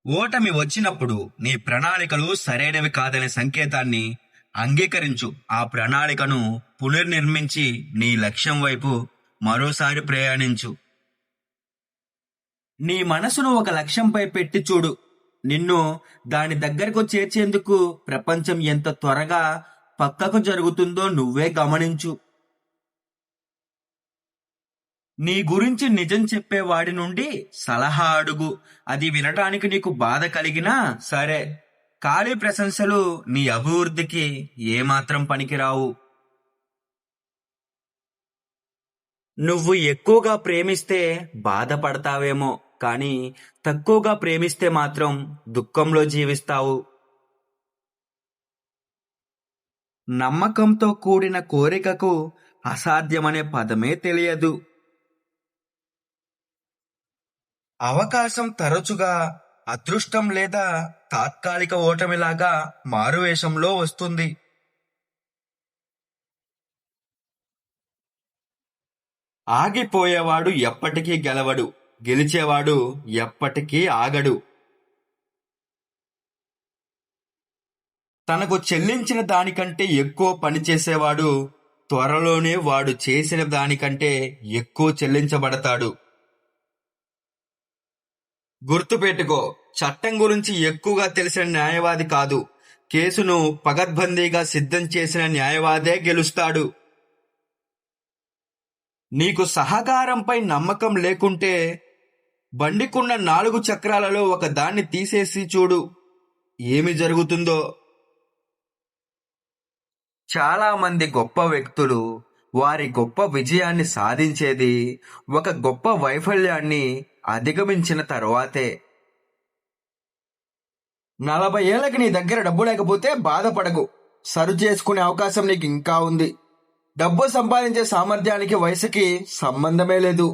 ఓటమి వచ్చినప్పుడు నీ ప్రణాళికలు సరైనవి కాదనే సంకేతాన్ని అంగీకరించు. ఆ ప్రణాళికను పునర్నిర్మించి నీ లక్ష్యం వైపు మరోసారి ప్రయాణించు. నీ మనసును ఒక లక్ష్యంపై పెట్టి చూడు. నిన్ను దాని దగ్గరకు చేర్చేందుకు ప్రపంచం ఎంత త్వరగా పక్కకు జరుగుతుందో నువ్వే గమనించు. నీ గురించి నిజం చెప్పేవాడి నుండి సలహా అడుగు. అది వినటానికి నీకు బాధ కలిగినా సరే. ఖాళీ ప్రశంసలు నీ అభివృద్ధికి ఏమాత్రం పనికిరావు. నువ్వు ఎక్కువగా ప్రేమిస్తే బాధపడతావేమో, కానీ తక్కువగా ప్రేమిస్తే మాత్రం దుఃఖంలో జీవిస్తావు. నమ్మకంతో కూడిన కోరికకు అసాధ్యమనే పదమే తెలియదు. అవకాశం తరచుగా అదృష్టం లేదా తాత్కాలిక ఓటమిలాగా మారువేషంలో వస్తుంది. ఆగిపోయేవాడు ఎప్పటికీ గెలవడు, గెలిచేవాడు ఎప్పటికీ ఆగడు. తనకు చెల్లించిన దానికంటే ఎక్కువ పనిచేసేవాడు త్వరలోనే వాడు చేసిన దానికంటే ఎక్కువ చెల్లించబడతాడు. గుర్తుపెట్టుకో, చట్టం గురించి ఎక్కువగా తెలిసిన న్యాయవాది కాదు, కేసును పగడ్బందీగా సిద్ధం చేసిన న్యాయవాదే గెలుస్తాడు. నీకు సహకారంపై నమ్మకం లేకుంటే బండికున్న 4 చక్రాలలో ఒక దాన్ని తీసేసి చూడు, ఏమి జరుగుతుందో. చాలా మంది గొప్ప వ్యక్తులు వారి గొప్ప విజయాన్ని సాధించేది ఒక గొప్ప వైఫల్యాన్ని అధిగమించిన తరువాతే. 40 ఏళ్ళకి నీ దగ్గర డబ్బు లేకపోతే బాధపడకు. సరి చేసుకునే అవకాశం నీకు ఇంకా ఉంది. డబ్బు సంపాదించే సామర్థ్యానికి వయసుకి సంబంధమే లేదు.